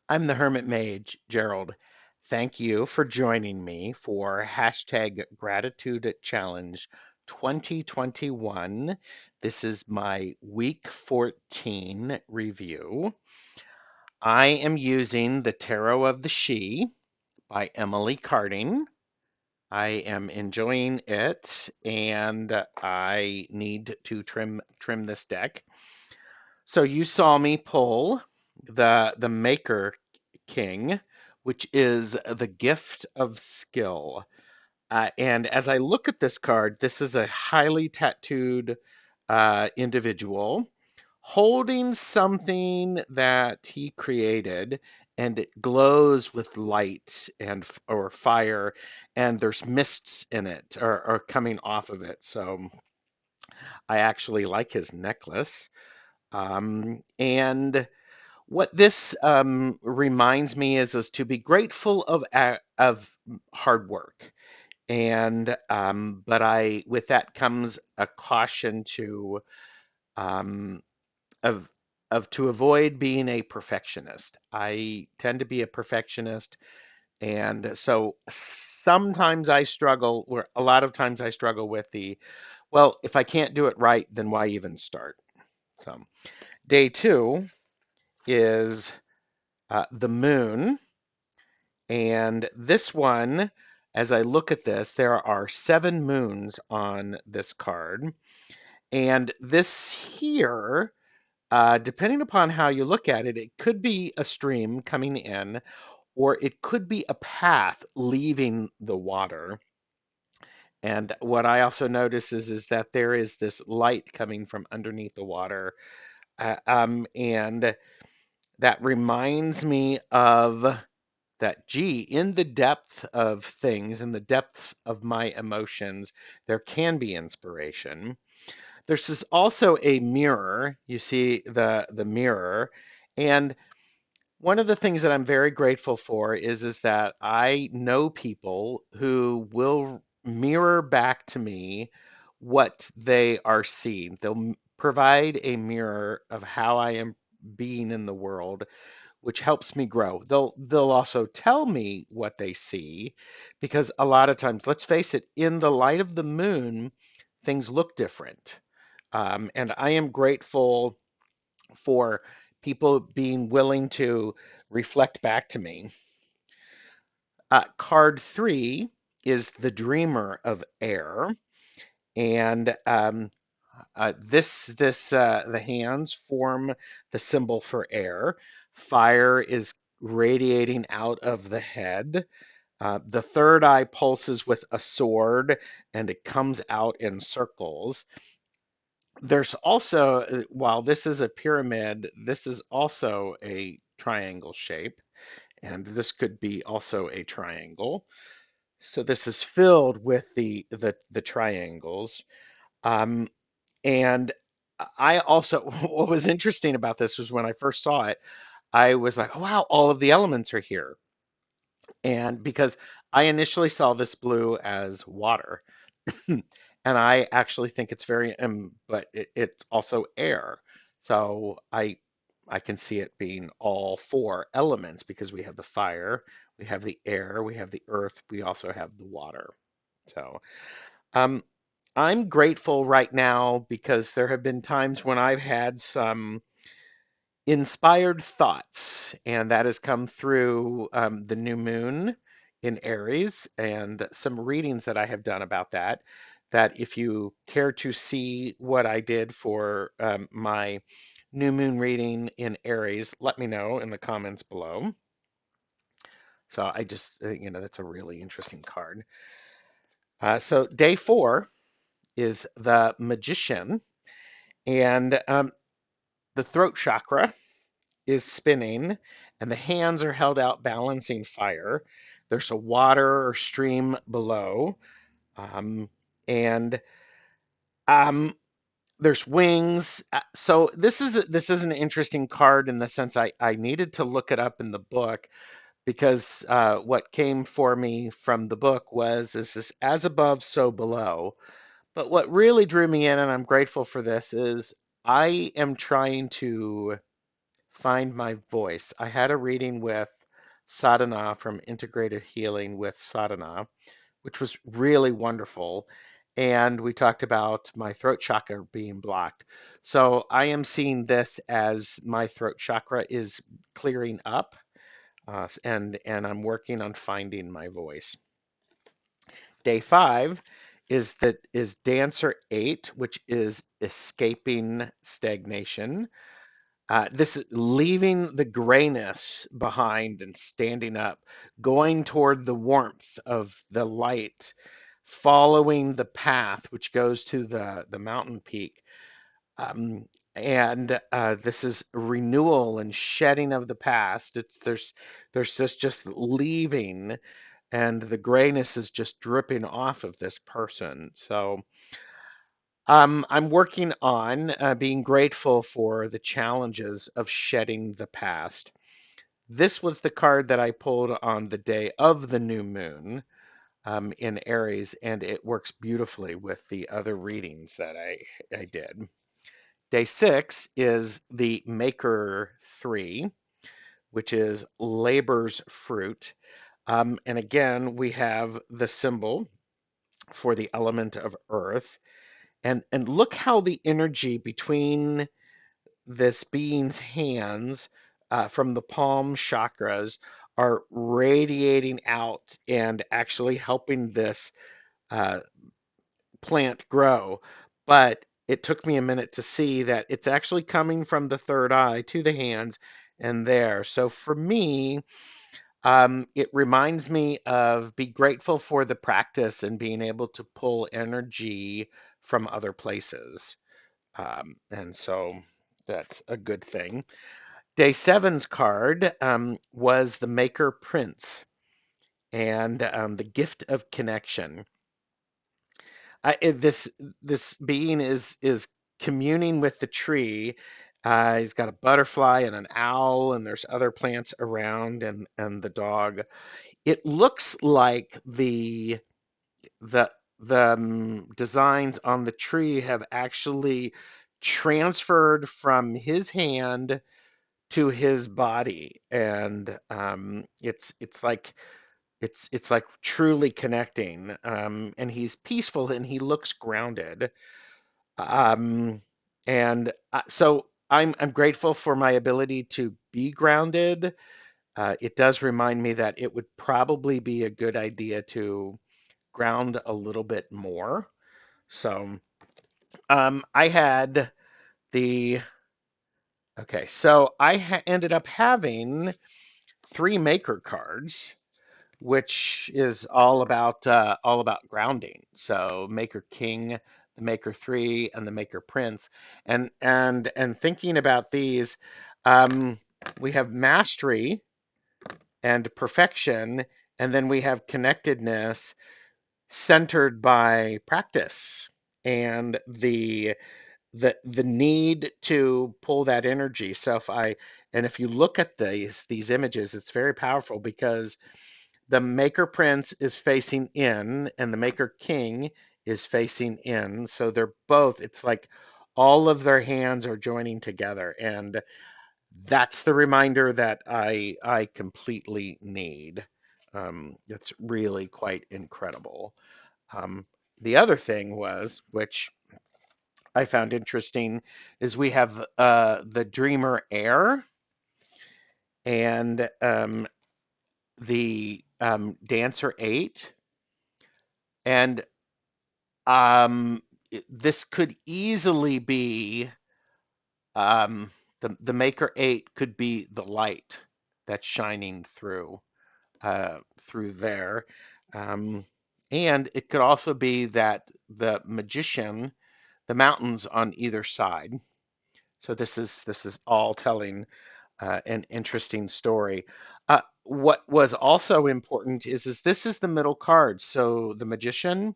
I'm the Hermit Mage, Gerald. Thank you for joining me for hashtag Gratitude Challenge 2021. This is my week 14 review. I am using the Tarot of the She by Emily Carding. I am enjoying it and I need to trim this deck. So you saw me pull the Maker King, which is the gift of skill. And as I look at this card, this is a highly tattooed individual holding something that he created, and it glows with light and or fire, and there's mists in it or coming off of it. So I actually like his necklace. And what this reminds me is to be grateful of hard work, and but I with that comes a caution to um, of to avoid being a perfectionist. I tend to be a perfectionist, and so sometimes I struggle, or a lot of times I struggle with well, if I can't do it right, then why even start? So day two is the moon. And this one, as I look at this, there are 7 moons on this card. And this here, depending upon how you look at it, it could be a stream coming in, or it could be a path leaving the water. And what I also notice is that there is this light coming from underneath the water. And that reminds me of that, gee, in the depth of things, in the depths of my emotions, there can be inspiration. There's also a mirror. You see the mirror, and one of the things that I'm very grateful for is that I know people who will mirror back to me what they are seeing. They'll provide a mirror of how I am being in the world, which helps me grow. They'll also tell me what they see, because a lot of times, let's face it, in the light of the moon, things look different. And I am grateful for people being willing to reflect back to me. Card three is the Dreamer of Air, and the hands form the symbol for air. Fire is radiating out of the head. The third eye pulses with a sword, and it comes out in circles. There's also, while this is a pyramid, this is also a triangle shape, and this could be also a triangle. So this is filled with the triangles. Um, and I also, what was interesting about this was when I first saw it, I was like, oh, wow, all of the elements are here. And because I initially saw this blue as water, and I actually think it's very, but it's also air. So I can see it being all 4 elements because we have the fire, we have the air, we have the earth, we also have the water. So um, I'm grateful right now because there have been times when I've had some inspired thoughts, and that has come through the new moon in Aries and some readings that I have done about that. That if you care to see what I did for my new moon reading in Aries, let me know in the comments below. So I just, that's a really interesting card. So day four is the Magician, and the throat chakra is spinning, and the hands are held out balancing fire. There's a water or stream below, um, and um, there's wings. So this is an interesting card in the sense I needed to look it up in the book, because what came for me from the book was is this as above, so below. But what really drew me in, and I'm grateful for this, is I am trying to find my voice. I had a reading with Sadhana from Integrated Healing with Sadhana, which was really wonderful. And we talked about my throat chakra being blocked. So I am seeing this as my throat chakra is clearing up, and I'm working on finding my voice. Day 5 is dancer 8, which is escaping stagnation. This is leaving the grayness behind and standing up, going toward the warmth of the light, following the path which goes to the mountain peak. Um, and this is renewal and shedding of the past. There's this just leaving, and the grayness is just dripping off of this person. So I'm working on being grateful for the challenges of shedding the past. This was the card that I pulled on the day of the new moon in Aries, and it works beautifully with the other readings that I did. Day 6 is the Maker 3, which is labor's fruit. And again, we have the symbol for the element of earth. And look how the energy between this being's hands from the palm chakras are radiating out and actually helping this uh, plant grow. But it took me a minute to see that it's actually coming from the third eye to the hands and there. So for me, it reminds me of be grateful for the practice and being able to pull energy from other places. And so that's a good thing. Day seven's card was the Maker Prince and the gift of connection. This being is communing with the tree. He's got a butterfly and an owl, and there's other plants around, and the dog. It looks like the the designs on the tree have actually transferred from his hand to his body, and it's like truly connecting. And he's peaceful and he looks grounded. Um, and so I'm grateful for my ability to be grounded. It does remind me that it would probably be a good idea to ground a little bit more. So I had the okay. So ended up having three maker cards, which is all about grounding. So Maker King, the Maker Three, and the Maker Prince, and thinking about these, um, we have mastery and perfection, and then we have connectedness centered by practice and the need to pull that energy. So if you look at these images, it's very powerful because the Maker Prince is facing in and the Maker King is facing in. So they're both, it's like all of their hands are joining together. And that's the reminder that I completely need. It's really quite incredible. Um, the other thing was, which I found interesting, is we have the Dreamer Air and the Dancer 8. And this could easily be the Maker 8 could be the light that's shining through there. Um, and it could also be that the magician, the mountains on either side. So this is all telling an interesting story. What was also important is this is the middle card. So the magician,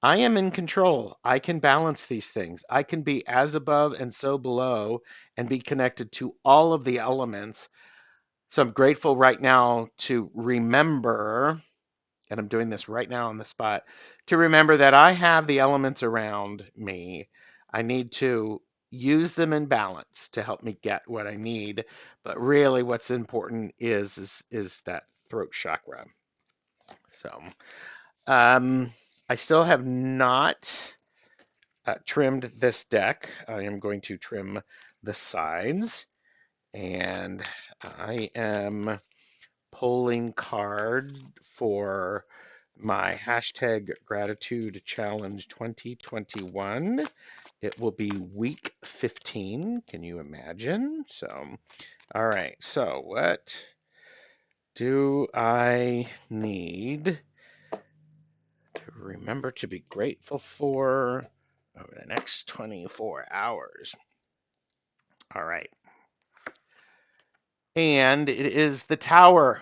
I am in control. I can balance these things. I can be as above and so below and be connected to all of the elements. So I'm grateful right now to remember, and I'm doing this right now on the spot, to remember that I have the elements around me. I need to use them in balance to help me get what I need. But really, what's important is that throat chakra. So I still have not trimmed this deck. I am going to trim the sides, and I am polling card for my hashtag gratitude challenge 2021. It will be week 15. Can you imagine? So, all right. So, what do I need to remember to be grateful for over the next 24 hours? All right. And it is the tower.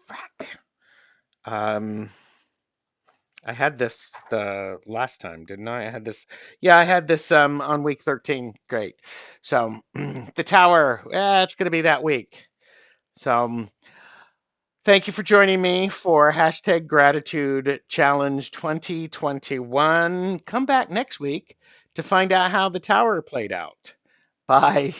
Fuck. Um, I had this the last time, didn't I? I had this. Yeah, I had this on week 13. Great. So the tower, it's going to be that week. So thank you for joining me for hashtag gratitude challenge 2021. Come back next week to find out how the tower played out. Bye.